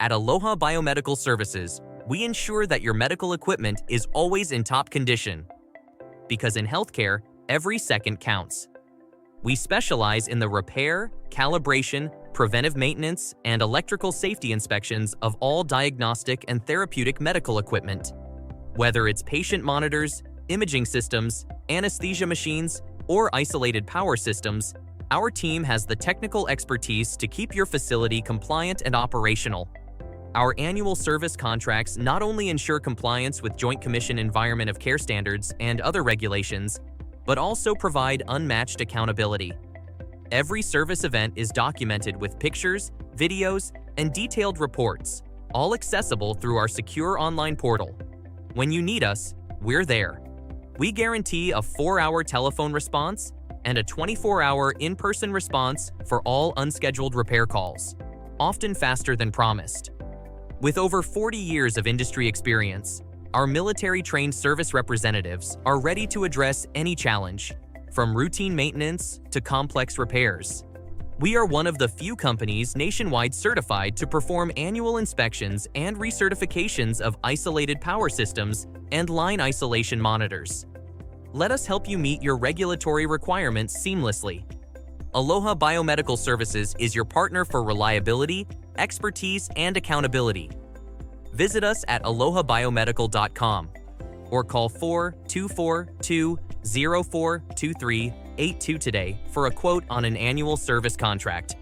At Aloha Biomedical Services, we ensure that your medical equipment is always in top condition. Because in healthcare, every second counts. We specialize in the repair, calibration, preventive maintenance, and electrical safety inspections of all diagnostic and therapeutic medical equipment. Whether it's patient monitors, imaging systems, anesthesia machines, or isolated power systems, our team has the technical expertise to keep your facility compliant and operational. Our annual service contracts not only ensure compliance with Joint Commission Environment of Care standards and other regulations, but also provide unmatched accountability. Every service event is documented with pictures, videos, and detailed reports, all accessible through our secure online portal. When you need us, we're there. We guarantee a 4-hour telephone response and a 24-hour in-person response for all unscheduled repair calls, often faster than promised. With over 40 years of industry experience, our military-trained service representatives are ready to address any challenge, from routine maintenance to complex repairs. We are one of the few companies nationwide certified to perform annual inspections and recertifications of isolated power systems and line isolation monitors. Let us help you meet your regulatory requirements seamlessly. Aloha Biomedical Services is your partner for reliability, expertise, and accountability. Visit us at alohabiomedical.com or call 424-204-2382 today for a quote on an annual service contract.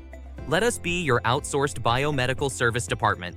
Let us be your outsourced biomedical service department.